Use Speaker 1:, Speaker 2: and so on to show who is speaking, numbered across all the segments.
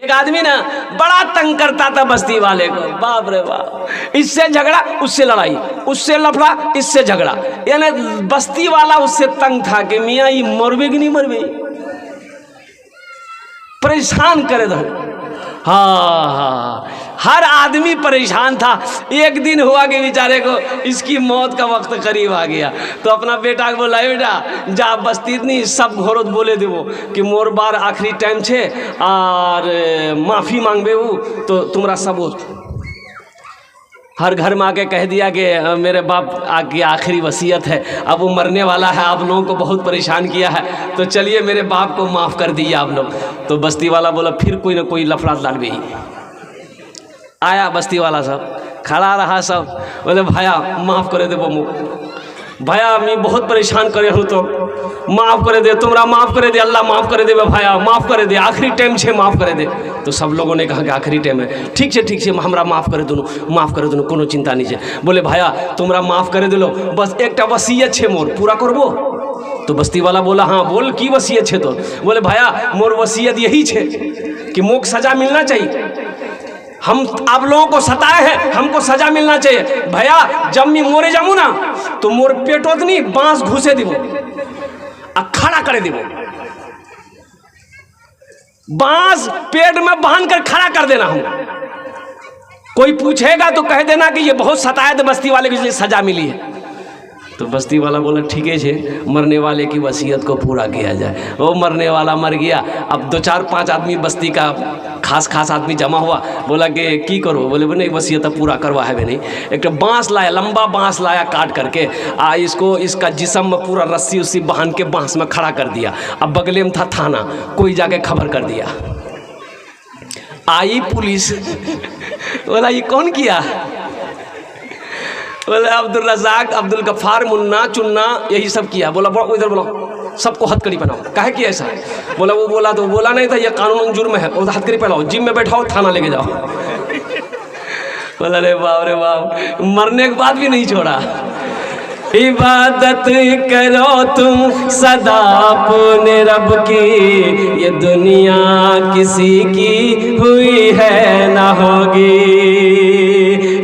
Speaker 1: एक आदमी ना बड़ा तंग करता था बस्ती वाले को, बाप रे बाप, इससे झगड़ा उससे लड़ाई, उससे लफड़ा इससे झगड़ा, यानी बस्ती वाला उससे तंग था कि मियाँ ये मरबे कि नहीं मरबे, परेशान करे दो। हाँ, हर आदमी परेशान था। एक दिन हुआ कि बेचारे को इसकी मौत का वक्त करीब आ गया, तो अपना बेटा को बोला, बेटा जा बस्ती नहीं सब घोरत बोले देवो कि मोर बार आखिरी टाइम छे और माफ़ी मांगबे हो तो तुम्हारा सबूत। हर घर में आके कह दिया कि मेरे बाप की आखिरी वसीयत है, अब वो मरने वाला है, आप लोगों को बहुत परेशान किया है, तो चलिए मेरे बाप को माफ़ कर दीजिए आप लोग। तो बस्ती वाला बोला फिर कोई ना कोई लफड़ा लाल भी आया, बस्ती वाला सब खड़ा रहा, सब बोले भैया माफ़ करे दे वो भैया मैं बहुत परेशान करे हूँ तो माफ़ करे दे, तुम्हारा माफ़ करे दे, अल्लाह माफ़ करे दे भैया, माफ़ करे दे, आखिरी टाइम छे माफ़ करे दे। तो सब लोगों ने कहा कि आखिरी टाइम है, ठीक है हमरा माफ़ करे दोनों, माफ़ करे दोनों, कोनो चिंता नहीं है। बोले भैया तुम्हारा माफ़ करे दिलो, बस एक वसीयत छे मोर पूरा करबो। तो बस्ती वाला बोला हाँ बोल की वसीयत छे। तो बोले भैया मोर वसीयत यही छे कि मोक सज़ा मिलना चाहिए, हम आप लोगों को सताए हैं, हमको सजा मिलना चाहिए। भैया जब मैं मोरे जाऊँ ना तो मोर पेटोत नहीं बांस घुसे दिवो आ खड़ा करे दिवो, बांस पेट में बांध कर खड़ा कर देना। हम कोई पूछेगा तो कह देना कि ये बहुत सताए थे बस्ती वाले को इसलिए सजा मिली है। तो बस्ती वाला बोला ठीक है, मरने वाले की वसीयत को पूरा किया जाए। वो मरने वाला मर गया। अब 2-4-5 आदमी बस्ती का खास आदमी जमा हुआ, बोला कि की करो, बोले नहीं वसीयत पूरा करवा है नहीं। एक तो बांस लाया, लंबा बांस लाया काट करके इसको इसका जिस्म में पूरा रस्सी उस्सी बांध के बांस में खड़ा कर दिया। अब बगले में था थाना, कोई जाके खबर कर दिया। आई पुलिस, बोला ये कौन किया? बोले अब्दुल रज़ाक, अब्दुल गफ्फार, मुन्ना चुन्ना यही सब किया। बोला इधर बोलो, सबको हथकड़ी पहनाओ। काहे किया ऐसा? बोला वो बोला तो बोला नहीं था ये कानून जुर्म है, वो हथकड़ी पहनाओ, जिम में बैठाओ, थाना लेके जाओ। बोला रे बाप मरने के बाद भी नहीं छोड़ा। इबादत करो तुम सदा अपने रब की, ये दुनिया किसी की हुई है ना होगी,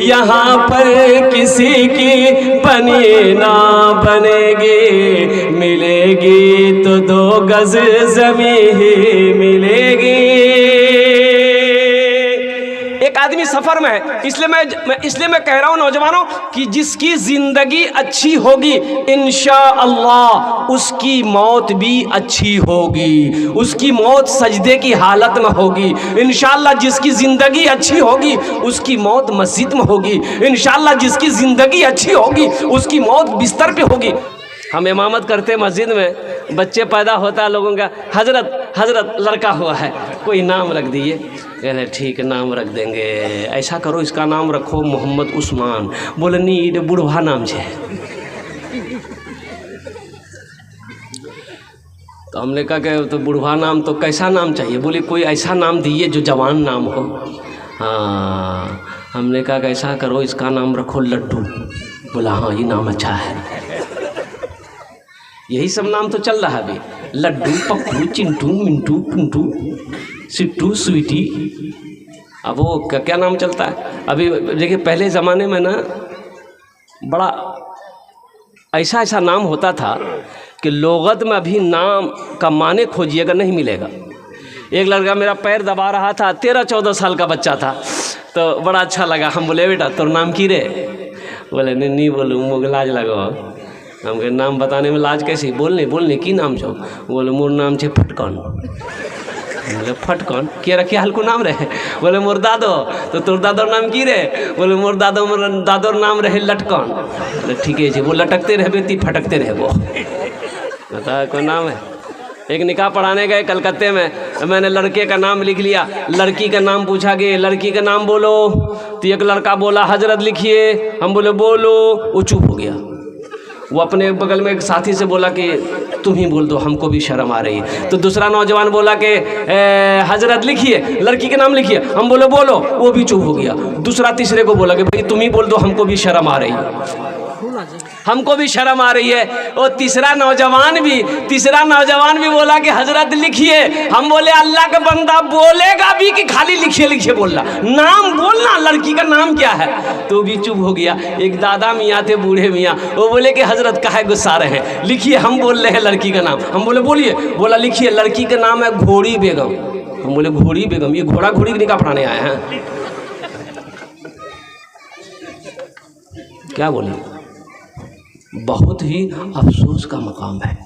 Speaker 1: यहाँ पर किसी की बनी ना बनेगी, मिलेगी तो 2 गज ज़मीं ही मिलेगी। एक आदमी सफ़र में है, इसलिए मैं कह रहा हूँ नौजवानों कि जिसकी ज़िंदगी अच्छी होगी इंशाअल्लाह उसकी मौत भी अच्छी होगी, उसकी मौत सजदे की हालत में होगी। इंशाअल्लाह जिसकी ज़िंदगी अच्छी होगी उसकी मौत मस्जिद में होगी। इंशाअल्लाह जिसकी ज़िंदगी अच्छी होगी उसकी मौत बिस्तर पे होगी। हम इमामत करते मस्जिद में, बच्चे पैदा होता है लोगों का, हजरत लड़का हुआ है, कोई नाम रख दिए। कहते ठीक नाम रख देंगे, ऐसा करो इसका नाम रखो मोहम्मद उस्मान। बोले नहीं बुढ़वा नाम है। तो हमने कहा कि तो बुढ़वा नाम तो कैसा नाम चाहिए? बोले कोई ऐसा नाम दिए जो जवान नाम हो। हाँ, हमने कहा कि ऐसा करो इसका नाम रखो लड्डू। बोला हाँ ये नाम अच्छा है। यही सब नाम तो चल रहा है अभी, लड्डू, पप्पू, चिंटू, मिंटू, पुंटू, सिट्टू, स्वीटी। अब वो क्या नाम चलता है अभी? देखिए पहले ज़माने में ना बड़ा ऐसा नाम होता था कि लोगत में अभी नाम का माने खोजिएगा नहीं मिलेगा। एक लड़का मेरा पैर दबा रहा था, 13-14 साल का बच्चा था, तो बड़ा अच्छा लगा। हम बोले बेटा तोर नाम की रे? बोले नहीं बोलूँ मुझे लाज लगो। हम के नाम बताने में लाज कैसी? बोलने की नाम छो? बोले मोर नाम छे फटकन। बोले फटकन के रखे हल्को नाम रहे? बोले मोर दादो। तो तोर दादोर नाम की रे? बोले मोर दादोर नाम रहे लटकन। बोले ठीक है वो लटकते रहे ती फटकते रहे वो बता कोई नाम है। एक निकाह पढ़ाने गए कलकत्ते में, मैंने लड़के का नाम लिख लिया, लड़की का नाम पूछा कि लड़की का नाम बोलो। तो एक लड़का बोला हजरत लिखिए। हम बोले बोलो, वो चुप हो गया। वो अपने बगल में एक साथी से बोला कि तुम ही बोल दो, हमको भी शर्म आ रही है। तो दूसरा नौजवान बोला कि हजरत लिखिए, लड़की के नाम लिखिए। हम बोले बोलो, वो भी चुप हो गया। दूसरा तीसरे को बोला कि भाई तुम ही बोल दो, हमको भी शर्म आ रही है। हमको भी शर्म आ रही है। वो तीसरा नौजवान भी बोला कि हजरत लिखिए। हम बोले अल्लाह का बंदा बोलेगा भी कि खाली लिखिए लिखिए बोलना, नाम बोलना, लड़की का नाम क्या है? तो भी चुप हो गया। एक दादा मियाँ थे, बूढ़े मियाँ, वो बोले कि हजरत काहे गुस्सा रहे हैं, लिखिए, हम बोल रहे हैं लड़की का नाम। हम बोले बोलिए। बोला लिखिए, लड़की का नाम है घोड़ी बेगम। हम बोले घोड़ी बेगम, ये घोड़ा घोड़ी निकाह पढ़ाने आए हैं क्या? बोले बहुत ही अफसोस का मकाम है।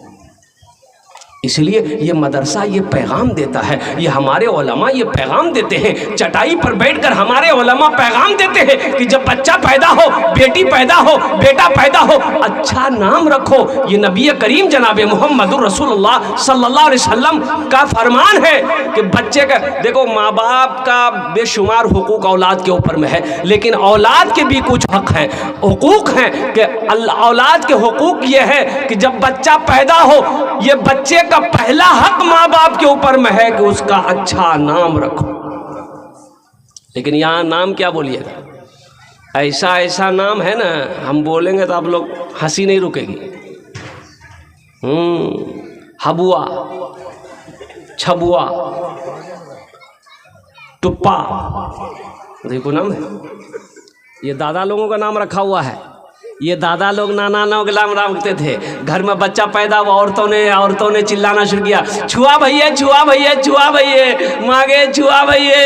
Speaker 1: इसलिए ये मदरसा ये पैगाम देता है, ये हमारे उलमा ये पैगाम देते हैं, चटाई पर बैठकर हमारे उलमा पैगाम देते हैं कि जब बच्चा पैदा हो, बेटी पैदा हो, बेटा पैदा हो, अच्छा नाम रखो। ये नबी करीम जनाब मुहम्मदुर रसूलुल्लाह सल्लल्लाहु अलैहि वसल्लम का फरमान है कि बच्चे का, देखो माँ बाप का बेशुमार हुकूक औलाद के ऊपर में है, लेकिन औलाद के भी कुछ हक हैं, हुकूक हैं कि औलाद के हुकूक ये है कि जब बच्चा पैदा हो, ये बच्चे का पहला हक माँ बाप के ऊपर में है कि उसका अच्छा नाम रखो। लेकिन यहाँ नाम क्या बोलिएगा, ऐसा ऐसा नाम है ना, हम बोलेंगे तो आप लोग हंसी नहीं रुकेगी। हबुआ, छबुआ, टुप्पा, देखो नाम है। ये दादा लोगों का नाम रखा हुआ है। ये दादा लोग नाना लोग नाम रखते थे। घर में बच्चा पैदा हुआ, औरतों ने चिल्लाना शुरू किया, छुआ भैया, छुआ भैया, छुआ भैया, मांगे छुआ भैया।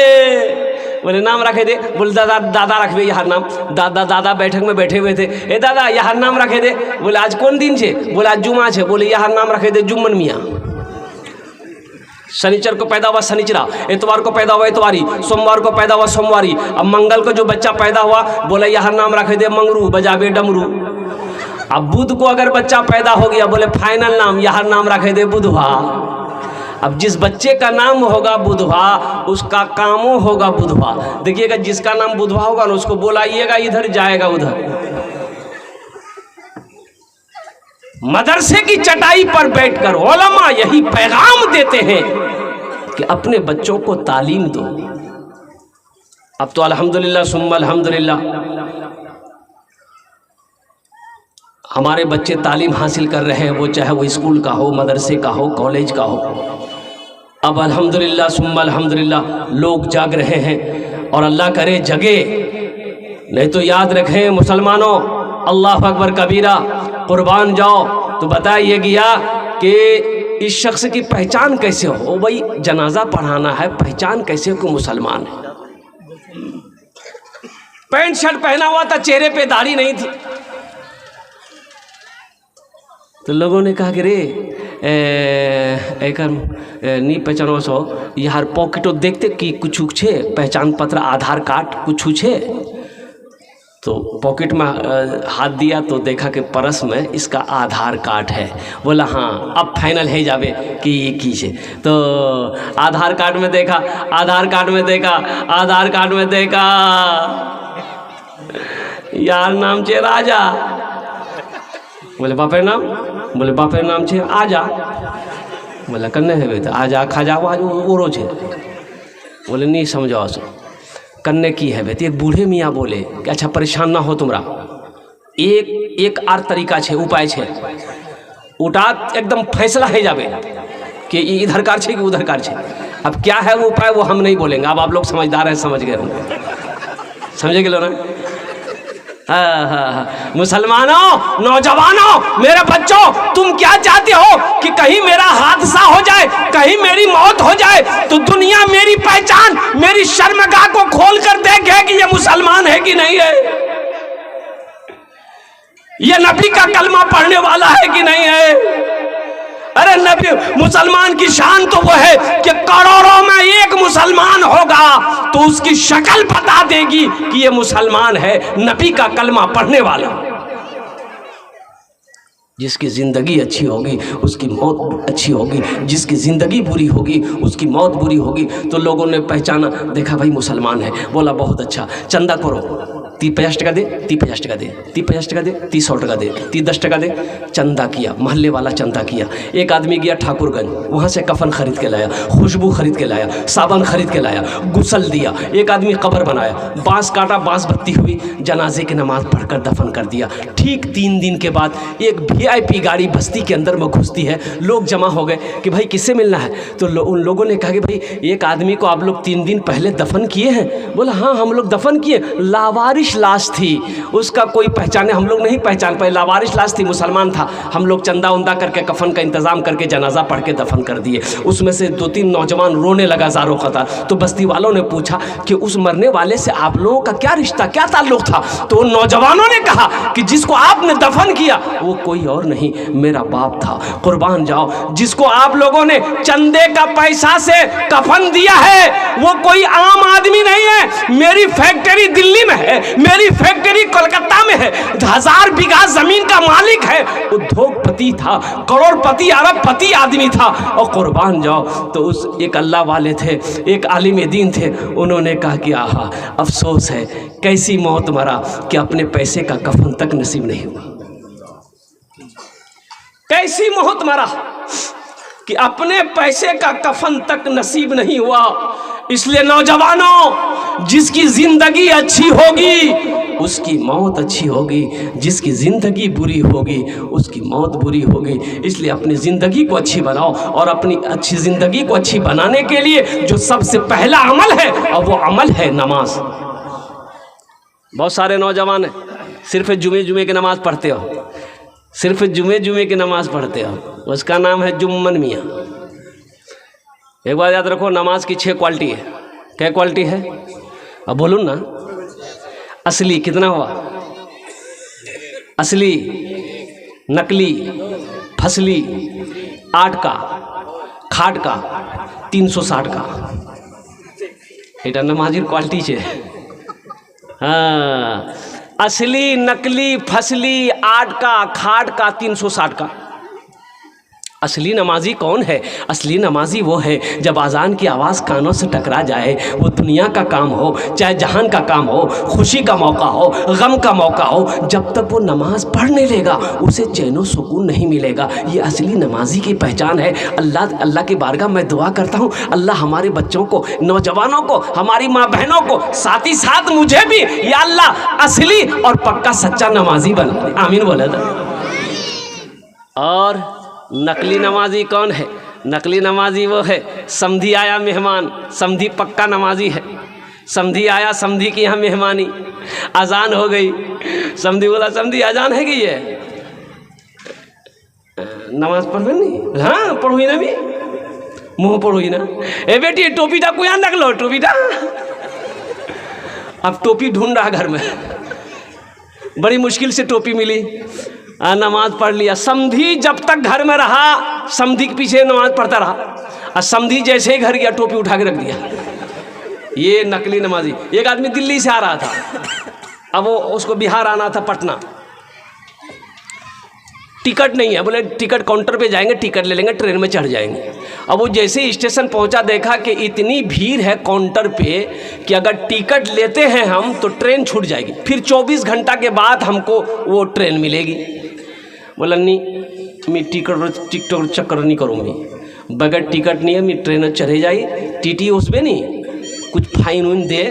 Speaker 1: बोले नाम रखे दे। बोले दादा रखबे यहाँ नाम। दादा बैठक में बैठे हुए थे, ए दादा यहाँ नाम रखे दे। बोले आज कौन दिन छे? बोले आज जुमा छे। बोले यहाँ नाम रखे दे जुम्मन मियाँ। शनिचर को पैदा हुआ शनिचरा, इतवार को पैदा हुआ इतवारी, सोमवार को पैदा हुआ सोमवारी। अब मंगल को जो बच्चा पैदा हुआ, बोले यहाँ नाम रखे दे मंगरू, बजाबे डमरू। अब बुध को अगर बच्चा पैदा हो गया, बोले फाइनल नाम यहाँ नाम रखे दे बुधवा। अब जिस बच्चे का नाम होगा बुधवा, उसका कामों होगा बुधवा। देखिएगा, जिसका नाम बुधवा होगा ना, उसको बोलाइएगा इधर, जाएगा उधर। मदरसे की चटाई पर बैठकर उलमा यही पैगाम देते हैं कि अपने बच्चों को तालीम दो। अब तो अल्हम्दुलिल्लाह सुम्मा अल्हम्दुलिल्लाह हमारे बच्चे तालीम हासिल कर रहे हैं, वो चाहे वो स्कूल का हो, मदरसे का हो, कॉलेज का हो। अब अल्हम्दुलिल्लाह सुम्मा अल्हम्दुलिल्लाह लोग जाग रहे हैं, और अल्लाह करे जगे। नहीं तो याद रखें मुसलमानों, अल्लाह अकबर कबीरा, कुर्बान जाओ। तो बताइए गया कि इस शख्स की पहचान कैसे हो? भाई जनाजा पढ़ाना है, पहचान कैसे हो कि मुसलमान है? पैंट शर्ट पहना हुआ था, चेहरे पे दाढ़ी नहीं थी। तो लोगों ने कहा कि रे एक नी पहचानो सो यार पॉकेटो देखते कि कुछ छे, पहचान पत्र, आधार कार्ड कुछ छे। तो पॉकेट में हाथ दिया तो देखा कि पर्स में इसका आधार कार्ड है। बोला हाँ अब फाइनल है जावे कि ये की है। तो आधार कार्ड में देखा, आधार कार्ड में देखा, आधार कार्ड में देखा, यार नाम छे राजा। बोले बापे नाम? बोले बापे नाम छे आजा। बोले कन्ने है बेटा आजा खाजा ओरो छे। बोले नहीं समझो सो कन्ने की है बेटी। एक बूढ़े मियाँ बोले कि अच्छा परेशान ना हो तुमरा, एक आर तरीका छे, उपाय छे, उठा एकदम फैसला है जावे कि इधर कार छे कि उधर कार छे। अब क्या है वो उपाय वो हम नहीं बोलेंगे, अब आप लोग समझदार हैं, समझ गए होंगे, समझे गए ना? हाँ। मुसलमानों, नौजवानों, मेरे बच्चों, तुम क्या चाहते हो कि कहीं मेरा हादसा हो जाए, कहीं मेरी मौत हो जाए तो दुनिया मेरी पहचान, मेरी शर्मगाह को खोल कर देखे कि ये मुसलमान है कि नहीं है, ये नबी का कलमा पढ़ने वाला है कि नहीं है। अरे नबी, मुसलमान की शान तो वो है कि करोड़ों में एक मुसलमान होगा तो उसकी शक्ल बता देगी कि ये मुसलमान है, नबी का कलमा पढ़ने वाला। जिसकी जिंदगी अच्छी होगी उसकी मौत अच्छी होगी, जिसकी जिंदगी बुरी होगी उसकी मौत बुरी होगी। तो लोगों ने पहचाना, देखा भाई मुसलमान है। बोला बहुत अच्छा, चंदा करो। ती 50 टका दे, ती 50 टका दे, ती 50 टका दे, ती 100 टका दे, ती 10 टका दे। चंदा किया, मोहल्ले वाला चंदा किया। एक आदमी गया ठाकुरगंज, वहाँ से कफन खरीद के लाया, खुशबू खरीद के लाया, साबन खरीद के लाया, गुसल दिया। एक आदमी कब्र बनाया, बांस काटा, बांस बत्ती हुई, जनाजे की नमाज पढ़कर दफन कर दिया। ठीक 3 दिन के बाद एक VIP गाड़ी बस्ती के अंदर में घुसती है। लोग जमा हो गए कि भाई किससे मिलना है? तो उन लोगों ने कहा कि भाई एक आदमी को आप लोग 3 दिन पहले दफन किए हैं। बोला हाँ हम लोग दफन किए, लावारिश लाश थी, उसका कोई पहचाने, हम लोग नहीं पहचान पाए, लावारिश लाश थी, मुसलमान था। हम लोग चंदा उंदा करके कफन का इंतजाम करके जनाजा पढ़ के दफन कर दिए। उसमें से 2-3 नौजवान रोने लगा ज़ारो कतार। तो बस्ती वालों ने पूछा कि उस मरने वाले से आप लोगों का क्या रिश्ता, क्या ताल्लुक था? तो उन नौजवानों ने कहा कि जिसको आपने दफन किया वो कोई और नहीं, मेरा बाप था। कुर्बान जाओ, जिसको आप लोगों ने चंदे का पैसा से कफन दिया है वो कोई आम आदमी नहीं है। मेरी फैक्ट्री दिल्ली में है, मेरी फैक्ट्री कोलकाता में है, 1000 बीघा जमीन का मालिक है, उद्योगपति था, करोड़पति अरबपति आदमी था। और कुर्बान जाओ, तो उस एक अल्लाह वाले थे, एक आलिम दीन थे, उन्होंने कहा कि आहा अफसोस है, कैसी मौत मरा कि अपने पैसे का कफन तक नसीब नहीं हुआ। कैसी मौत मरा कि अपने पैसे का कफन तक नसीब नहीं हुआ। इसलिए नौजवानों, जिसकी जिंदगी अच्छी होगी उसकी मौत अच्छी होगी, जिसकी ज़िंदगी बुरी होगी उसकी मौत बुरी होगी। इसलिए अपनी ज़िंदगी को अच्छी बनाओ, और अपनी अच्छी ज़िंदगी को अच्छी बनाने के लिए जो सबसे पहला अमल है, और वो अमल है नमाज। बहुत सारे नौजवान हैं सिर्फ जुमे की नमाज़ पढ़ते हो, सिर्फ जुमे की नमाज़ पढ़ते हो, उसका नाम है जुम्मन मियाँ। एक बात याद रखो, नमाज की 6 क्वालिटी है। क्या क्वालिटी है? अब बोलूँ ना, असली कितना हुआ? असली, नकली, फसली, 8 का, खाट का, 360 का, এটা नमाजिर क्वालिटी है। हाँ, असली, नकली, फसली, 8 का, खाट का, 360 का। असली नमाजी कौन है? असली नमाजी वो है जब अजान की आवाज़ कानों से टकरा जाए, वो दुनिया का काम हो चाहे जहान का काम हो, खुशी का मौका हो, गम का मौका हो, जब तक वो नमाज पढ़ नहीं लेगा उसे चैन सुकून नहीं मिलेगा। ये असली नमाजी की पहचान है। अल्लाह की बारगाह मैं दुआ करता हूँ, अल्लाह हमारे बच्चों को, नौजवानों को, हमारी माँ बहनों को, साथ ही साथ मुझे भी, या अल्लाह असली और पक्का सच्चा नमाजी बना। आमीन बोला था। और नकली नमाजी कौन है? नकली नमाजी वो है, समधी आया मेहमान, समधी पक्का नमाजी है। समधी आया, समधी की यहाँ मेहमानी, अजान हो गई, समधी बोला समधी अजान है कि ये नमाज पढ़ नहीं? हाँ पढ़ो ही ना, भी मुँह पढ़ो ही ना। ए बेटी टोपीटा को यहाँ रख लो, टोपीटा। अब टोपी ढूंढ रहा घर में, बड़ी मुश्किल से टोपी मिली, नमाज पढ़ लिया। समधी जब तक घर में रहा, समधी के पीछे नमाज पढ़ता रहा, और समधी जैसे ही घर गया टोपी उठा के रख दिया। ये नकली नमाजी। एक आदमी दिल्ली से आ रहा था, अब वो उसको बिहार आना था, पटना, टिकट नहीं है। बोले टिकट काउंटर पे जाएंगे, टिकट ले लेंगे, ट्रेन में चढ़ जाएंगे। अब वो जैसे ही स्टेशन पहुंचा, देखा कि इतनी भीड़ है काउंटर पे कि अगर टिकट लेते हैं हम तो ट्रेन छूट जाएगी, फिर 24 घंटा के बाद हमको वो ट्रेन मिलेगी। बोला नहीं, मैं टिकट चक्कर नहीं करूँगी, बगैर टिकट नहीं है, मैं ट्रेन चढ़े जाई, टीटी उसमें नहीं कुछ फाइन उन दे,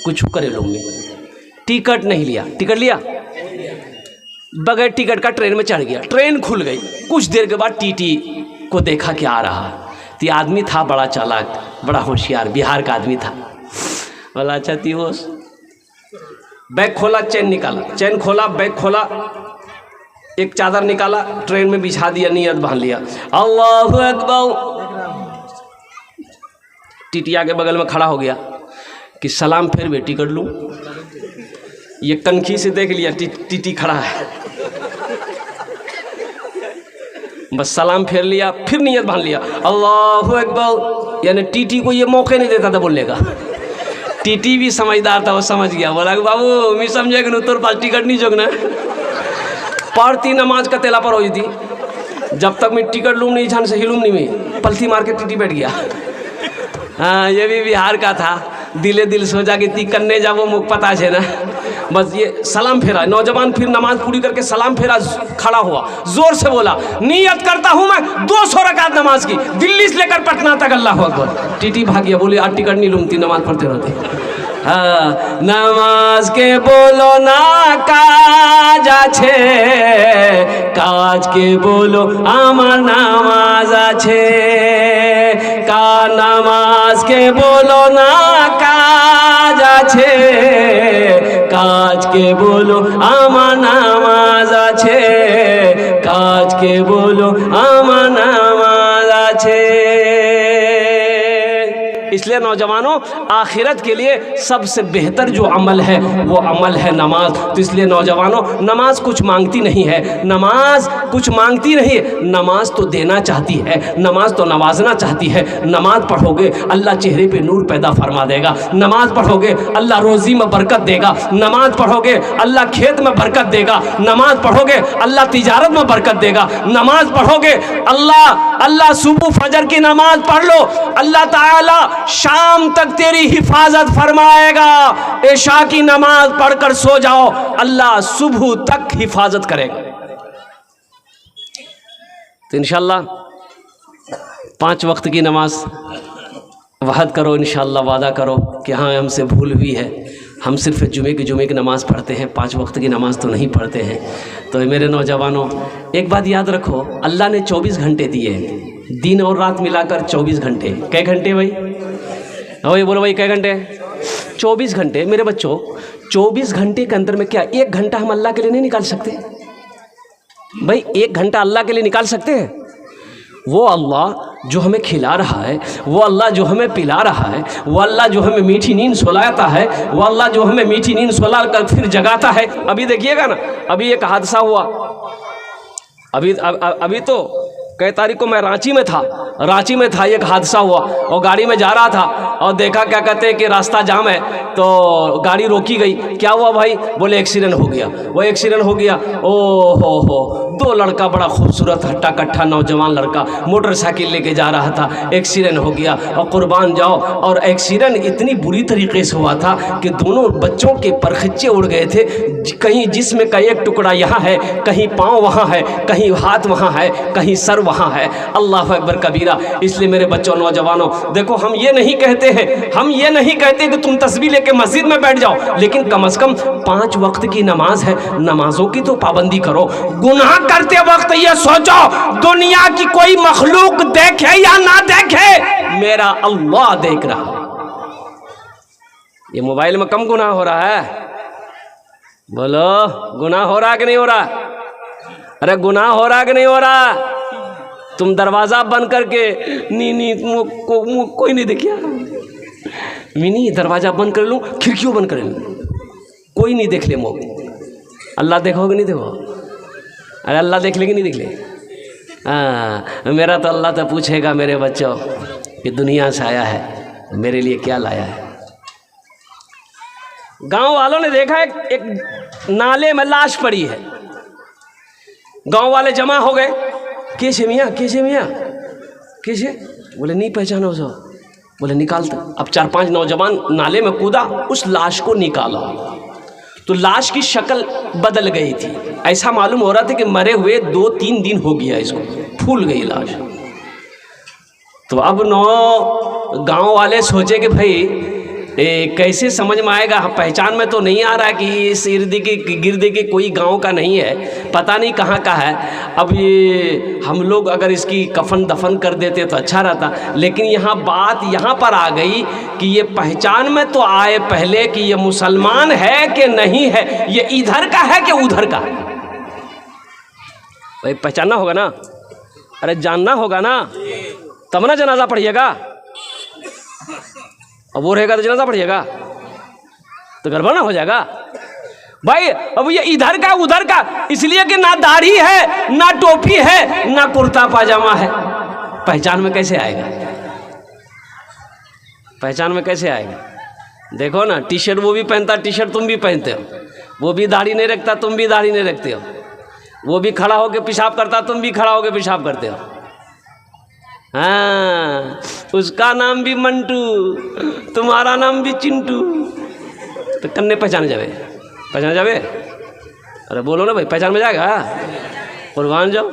Speaker 1: कुछ करे लूँगी। टिकट नहीं लिया, टिकट लिया बगैर टिकट का ट्रेन में चढ़ गया। ट्रेन खुल गई, कुछ देर के बाद टीटी को देखा कि आ रहा। तो आदमी था बड़ा चालाक, बड़ा होशियार, बिहार का आदमी था। बोला अच्छा तीहोश, बैग खोला, चैन निकाला, चैन खोला, बैग खोला, एक चादर निकाला, ट्रेन में बिछा दिया, नियत बांध लिया, अल्लाहु अकबर। टीटी के बगल में खड़ा हो गया कि सलाम फिर भी टिकट लूँ। ये कनखी से देख लिया टीटी खड़ा है, बस सलाम फेर लिया, फिर नियत बांध लिया, अल्लाहु अकबर। यानी टीटी को ये मौके नहीं देता था बोलने का। टीटी भी समझदार था, वो समझ गया। बोला कि बाबू मैं समझे कि तोर पास टिकट नहीं जोगना। पढ़ती नमाज का तेला पर हुई थी, जब तक मैं टिकट लूँ नहीं, छान से हिलूँ नहीं, मैं पलथी मार के टीटी बैठ गया। हाँ, ये भी बिहार का था। दिले दिल सोचा कि ती कन्ने जाबो मुख पता है ना, बस ये सलाम फेरा, नौजवान फिर नमाज पूरी करके सलाम फेरा, खड़ा हुआ, जोर से बोला नियत करता हूं मैं 200 रकात नमाज की, दिल्ली से लेकर पटना तक। अल्लाह अकबर। टीटी भाग गया, बोले आज टिकट नहीं लूंगी, नमाज पढ़ते रहते। हाँ, नमाज के बोलो ना काज आछे, काज के बोलो आमार नामाज आछे, का नमाज के बोलो ना काज आछे, काज के बोलो आमार नामाज आछे, काज के बोलो आमार नामाज आछे। इसलिए नौजवानों, आखिरत के लिए सबसे बेहतर जो अमल है वो अमल है नमाज। तो इसलिए नौजवानों, नमाज कुछ मांगती नहीं है, नमाज कुछ मांगती नहीं है, नमाज तो देना चाहती है, नमाज तो नवाजना चाहती है। नमाज पढ़ोगे अल्लाह चेहरे पे नूर पैदा फरमा देगा, नमाज पढ़ोगे अल्लाह रोज़ी में बरकत देगा, नमाज पढ़ोगे अल्लाह खेत में बरकत देगा, नमाज पढ़ोगे अल्लाह तिजारत में बरकत देगा, नमाज पढ़ोगे अल्लाह सुबह फजर की नमाज पढ़ लो, अल्लाह ताला शाम तक तेरी हिफाजत फरमाएगा। इशा की नमाज पढ़कर सो जाओ, अल्लाह सुबह तक हिफाजत करेगा। तो इंशाअल्लाह 5 वक्त की नमाज वहद करो, इंशाअल्लाह वादा करो कि हाँ हमसे भूल हुई है, हम सिर्फ जुमे की नमाज़ पढ़ते हैं, 5 वक्त की नमाज़ तो नहीं पढ़ते हैं। तो मेरे नौजवानों, एक बात याद रखो, अल्लाह ने 24 घंटे दिए हैं, दिन और रात मिलाकर 24 घंटे। कै घंटे भाई? भाई बोलो भाई, कै घंटे? 24 घंटे। मेरे बच्चों, 24 घंटे के अंदर में क्या 1 घंटा हम अल्लाह के लिए नहीं निकाल सकते? भाई 1 घंटा अल्लाह के लिए निकाल सकते हैं? वो अल्लाह जो हमें खिला रहा है, वो अल्लाह जो हमें पिला रहा है, वो अल्लाह जो हमें मीठी नींद सुलाता है, वो अल्लाह जो हमें मीठी नींद सुला कर फिर जगाता है। अभी देखिएगा ना, अभी एक हादसा हुआ, अभी तो कई तारीख को मैं रांची में था, एक हादसा हुआ और गाड़ी में जा रहा था और देखा क्या कहते हैं कि रास्ता जाम है, तो गाड़ी रोकी गई। क्या हुआ भाई? बोले एक्सीडेंट हो गया। वो एक्सीडेंट हो गया, ओ हो 2 लड़का, बड़ा खूबसूरत हट्टा कट्ठा नौजवान लड़का मोटरसाइकिल लेके जा रहा था, एक्सीडेंट हो गया। और कुर्बान जाओ, और एक्सीडेंट इतनी बुरी तरीके से हुआ था कि दोनों बच्चों के परखच्चे उड़ गए थे, कहीं जिस्म का एक टुकड़ा यहाँ है, कहीं पाँव वहाँ है, कहीं हाथ वहाँ है, कहीं सर वहाँ है। अल्लाह अकबर कबीरा। इसलिए मेरे बच्चों, नौजवानों, देखो हम ये नहीं कहते कि तुम तस्बीह लेके मस्जिद में बैठ जाओ, लेकिन कम से कम 5 वक्त की नमाज है, नमाजों की तो पाबंदी करो। गुनाह करते वक्त ये सोचो, दुनिया की कोई मखलूक देखे या ना देखे, मेरा अल्लाह देख रहा। ये मोबाइल में कम गुनाह हो रहा है? बोलो, गुनाह हो रहा कि नहीं हो रहा? अरे गुनाह हो रहा कि नहीं हो रहा? तुम दरवाज़ा बंद करके कोई नहीं देखिए, मिनी दरवाज़ा बंद कर लूँ, खिड़कियों बंद कर लूँ, कोई नहीं देख ले। अल्लाह देखोगे नहीं देखो? अरे अल्लाह देख ले कि नहीं देख ले? हाँ, मेरा तो अल्लाह तो पूछेगा, मेरे बच्चों कि दुनिया से आया है, मेरे लिए क्या लाया है। गांव वालों ने देखा एक नाले में लाश पड़ी है, गांव वाले जमा हो गए, कैसे मियाँ कैसे? बोले नहीं पहचाना उसे। बोले निकालता। अब 4-5 नौजवान नाले में कूदा, उस लाश को निकाला तो लाश की शक्ल बदल गई थी। ऐसा मालूम हो रहा था कि मरे हुए 2-3 दिन हो गया, इसको फूल गई लाश। तो अब गांव वाले सोचे कि भाई कैसे समझ में आएगा, पहचान में तो नहीं आ रहा कि इस गिरद के कोई गांव का नहीं है, पता नहीं कहाँ का है। अब ये हम लोग अगर इसकी कफन दफन कर देते तो अच्छा रहता, लेकिन बात यहाँ पर आ गई कि ये पहचान में तो आए पहले कि ये मुसलमान है कि नहीं है, ये इधर का है कि उधर का। भाई पहचानना होगा ना, अरे जानना होगा ना, तब ना जनाजा पढ़िएगा। अब वो रहेगा तो जनाजा पढ़िएगा तो गड़बड़ ना हो जाएगा भाई। अब ये इधर का उधर का, इसलिए कि ना दाढ़ी है, ना टोपी है, ना कुर्ता पाजामा है, पहचान में कैसे आएगा? पहचान में कैसे आएगा? देखो ना, टी शर्ट वो भी पहनता, टी शर्ट तुम भी पहनते हो, वो भी दाढ़ी नहीं रखता, तुम भी दाढ़ी नहीं रखते हो, वो भी खड़ा होकर पेशाब करता, तुम भी खड़ा होकर पेशाब करते हो। हाँ, उसका नाम भी मंटू, तुम्हारा नाम भी चिंटू, तो कन्ने पहचाने जावे। पहचान जावे? अरे बोलो ना भाई, पहचान में जाएगा? कुर्बान जाओ।